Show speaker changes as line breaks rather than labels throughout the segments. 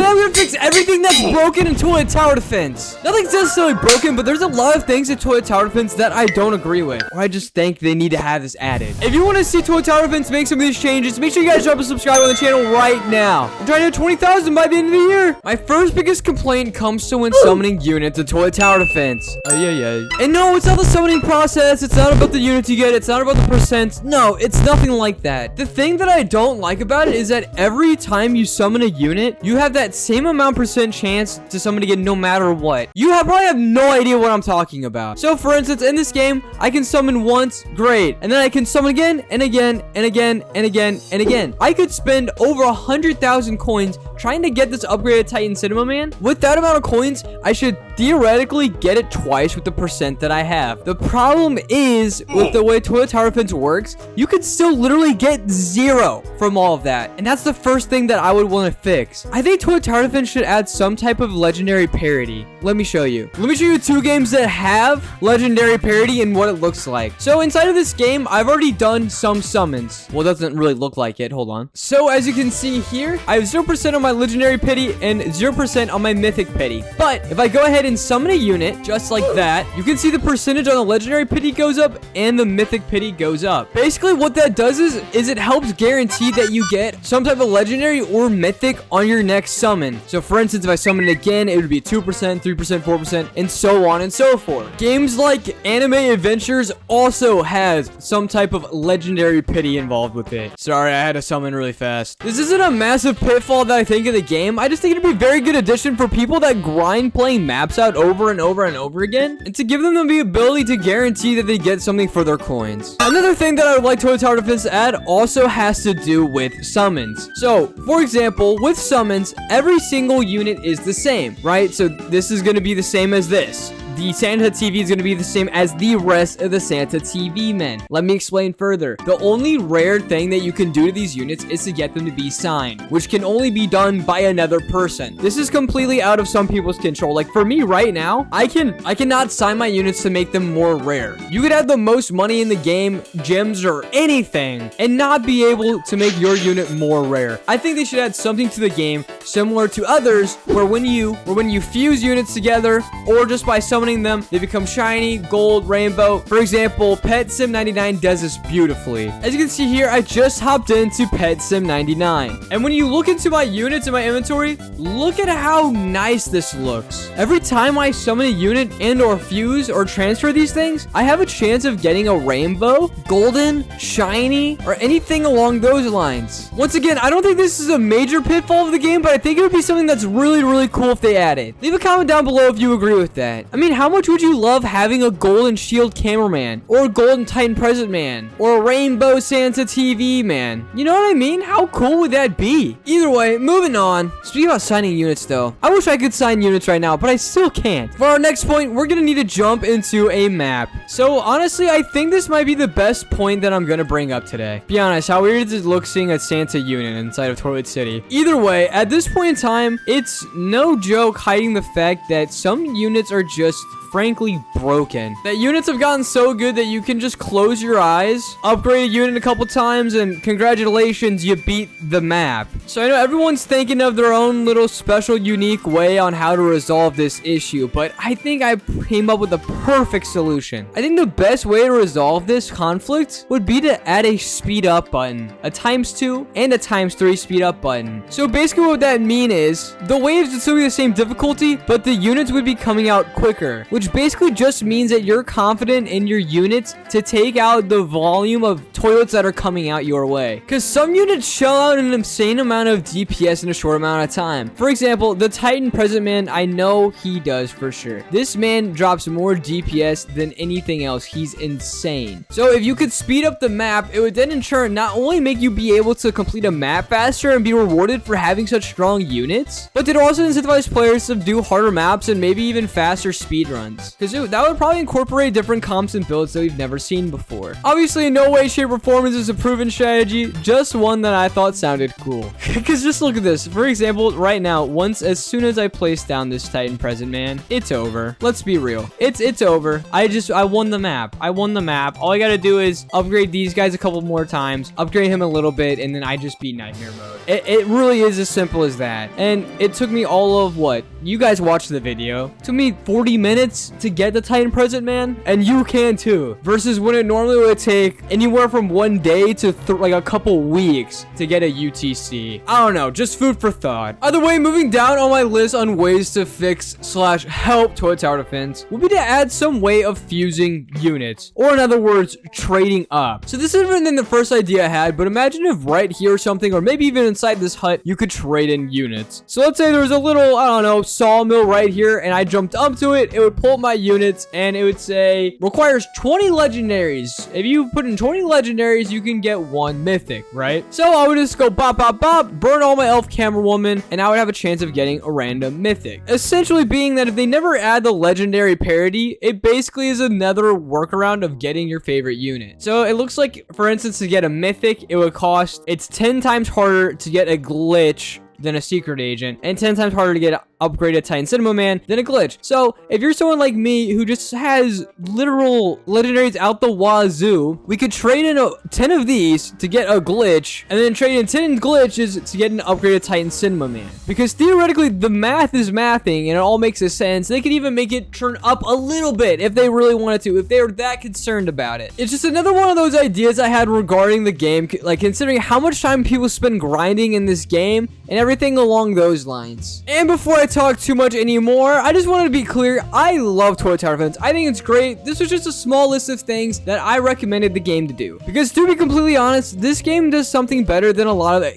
today we're gonna fix everything that's broken in toilet tower defense. Nothing's necessarily broken, but there's a lot of things in toilet tower defense that I don't agree with, or I just think they need to have this added. If you want to see toilet tower defense make some of these changes, make sure you guys drop a subscribe on the channel right now. I'm trying to hit 20,000 by the end of the year. My first biggest complaint comes to when summoning units in toilet tower defense. And no, it's not the summoning process. It's not about the units you get. It's not about the percents. No, it's nothing like that. The thing that I don't like about it is that every time you summon a unit, you have that same amount % chance to summon again no matter what. You probably have no idea what I'm talking about. So for instance, in this game, I can summon once, great. And then I can summon again and again and again and again and again. I could spend over 100,000 coins trying to get this upgraded Titan Cinema Man. With that amount of coins, I should theoretically get it twice with the % that I have. The problem is, with the way toilet tower defense works, you could still literally get 0 from all of that. And that's the first thing that I would want to fix. I think toilet tower defense should add some type of legendary parity. Let me show you. Let me show you 2 games that have legendary parity and what it looks like. So inside of this game, I've already done some summons. Well, it doesn't really look like it. Hold on. So as you can see here, I have 0% on my legendary pity and 0% on my mythic pity. But if I go ahead and summon a unit just like that, you can see the percentage on the legendary pity goes up and the mythic pity goes up. Basically what that does is it helps guarantee that you get some type of legendary or mythic on your next summon. So for instance, if I summon it again, it would be 2%, 3%, 4%, and so on and so forth. Games like Anime Adventures also has some type of legendary pity involved with it. Sorry, I had to summon really fast. This isn't a massive pitfall that I think of the game. I just think it'd be a very good addition for people that grind playing maps out over and over and over again, and to give them the ability to guarantee that they get something for their coins. Another thing that I would like toilet tower defense to add also has to do with summons. So for example, with summons, every single unit is the same, right? So this is going to be the same as this. The Santa TV is going to be the same as the rest of the Santa TV men. Let me explain further. The only rare thing that you can do to these units is to get them to be signed, which can only be done by another person. This is completely out of some people's control. Like for me right now, I cannot sign my units to make them more rare. You could have the most money in the game, gems or anything, and not be able to make your unit more rare. I think they should add something to the game similar to others where when you fuse units together or just by summoning them, they become shiny, gold, rainbow. For example, Pet Sim 99 does this beautifully. As you can see here, I just hopped into Pet Sim 99. And when you look into my units in my inventory, look at how nice this looks. Every time I summon a unit and or fuse or transfer these things, I have a chance of getting a rainbow, golden, shiny, or anything along those lines. Once again, I don't think this is a major pitfall of the game, but I think it would be something that's really, really cool if they added. Leave a comment down below if you agree with that. I mean, how much would you love having a golden shield cameraman or a golden Titan present man or a rainbow Santa TV man? You know what I mean? How cool would that be? Either way, moving on. Speaking about signing units though, I wish I could sign units right now, but I still can't. For our next point, we're gonna need to jump into a map. So honestly, I think this might be the best point that I'm gonna bring up today. Be honest, how weird does it look seeing a Santa unit inside of Toilet City? Either way, at this point in time, it's no joke hiding the fact that some units are just frankly broken. That units have gotten so good that you can just close your eyes, upgrade a unit a couple times, and congratulations, you beat the map. So I know everyone's thinking of their own little special unique way on how to resolve this issue, but I think I came up with the perfect solution. I think the best way to resolve this conflict would be to add a speed up button, a ×2 and a ×3 speed up button. So basically what that means is the waves would still be the same difficulty, but the units would be coming out quicker, which basically just means that you're confident in your units to take out the volume of toilets that are coming out your way. Because some units shell out an insane amount of DPS in a short amount of time. For example, the Titan Present Man, I know he does for sure. This man drops more DPS than anything else. He's insane. So if you could speed up the map, it would then in turn not only make you be able to complete a map faster and be rewarded for having such strong units, but it also incentivize players to do harder maps and maybe even faster speedruns. runs. Because that would probably incorporate different comps and builds that we've never seen before. Obviously, in no way, shape, or form is this a proven strategy, just one that I thought sounded cool. Because just look at this. For example, right now, as soon as I place down this Titan present man, it's over. Let's be real. It's over. I won the map. I won the map. All I gotta do is upgrade these guys a couple more times, upgrade him a little bit, and then I just beat nightmare mode. It really is as simple as that. And it took me all of what? You guys watched the video. It took me 40 minutes to get the Titan present man, and you can too. Versus when it normally would take anywhere from 1 day to like a couple weeks to get a UTC. I don't know, just food for thought. Either way, moving down on my list on ways to fix / help toilet tower defense would be to add some way of fusing units, or in other words, trading up. So this isn't even the first idea I had, but imagine if right here or something, or maybe even inside this hut, you could trade in units. So let's say there was a little, I don't know, sawmill right here, and I jumped up to it. It would pull up my units, and it would say requires 20 legendaries. If you put in 20 legendaries, you can get 1 mythic, right? So I would just go bop, bop, bop, burn all my elf camerawoman, and I would have a chance of getting a random mythic. Essentially being that if they never add the legendary parity, it basically is another workaround of getting your favorite unit. So it looks like, for instance, to get a mythic, it's 10 times harder to get a glitch than a secret agent, and 10 times harder to get upgraded Titan Cinema Man than a glitch. So if you're someone like me who just has literal legendaries out the wazoo, we could trade in 10 of these to get a glitch, and then trade in 10 glitches to get an upgraded Titan Cinema Man. Because theoretically, the math is mathing, and it all makes a sense. They could even make it turn up a little bit if they really wanted to, if they were that concerned about it. It's just another one of those ideas I had regarding the game, like considering how much time people spend grinding in this game, and everything along those lines. And before I talk too much anymore, I just wanted to be clear, I love toilet tower defense. I think it's great. This was just a small list of things that I recommended the game to do. Because to be completely honest, this game does something better than a lot of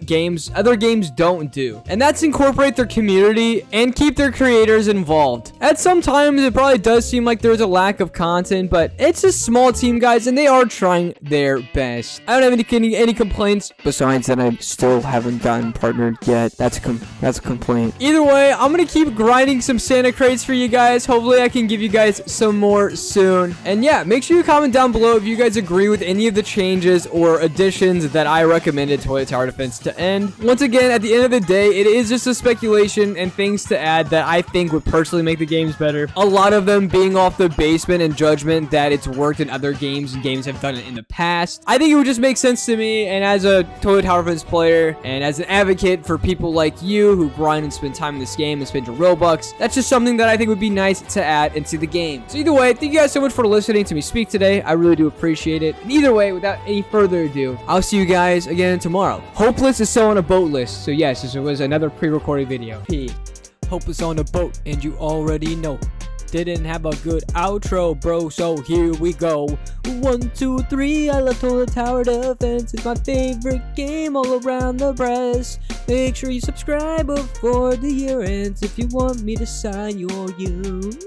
other games don't do. And that's incorporate their community and keep their creators involved. At some times, it probably does seem like there's a lack of content, but it's a small team, guys, and they are trying their best. I don't have any complaints, besides that I still haven't gotten partnered yet. That's a complaint. Either way, I'm gonna keep grinding some Santa crates for you guys. Hopefully I can give you guys some more soon. And yeah, make sure you comment down below if you guys agree with any of the changes or additions that I recommended toilet tower defense to end. Once again, at the end of the day, it is just a speculation and things to add that I think would personally make the games better. A lot of them being off the basement and judgment that it's worked in other games and games have done it in the past. I think it would just make sense to me, and as a toilet tower defense player and as an advocate for people like you who grind and spend time in this game and spend your Robux, that's just something that I think would be nice to add into the game. So either way, thank you guys so much for listening to me speak today. I really do appreciate it. And either way, without any further ado, I'll see you guys again tomorrow. Hopeless is still on a boat list, so yes, this was another pre-recorded video. Hopeless on a boat, and you already know. Didn't have a good outro, bro, so here we go. 1, 2, 3, I love toilet tower defense. It's my favorite game all around the breast. Make sure you subscribe before the year ends if you want me to sign your unit.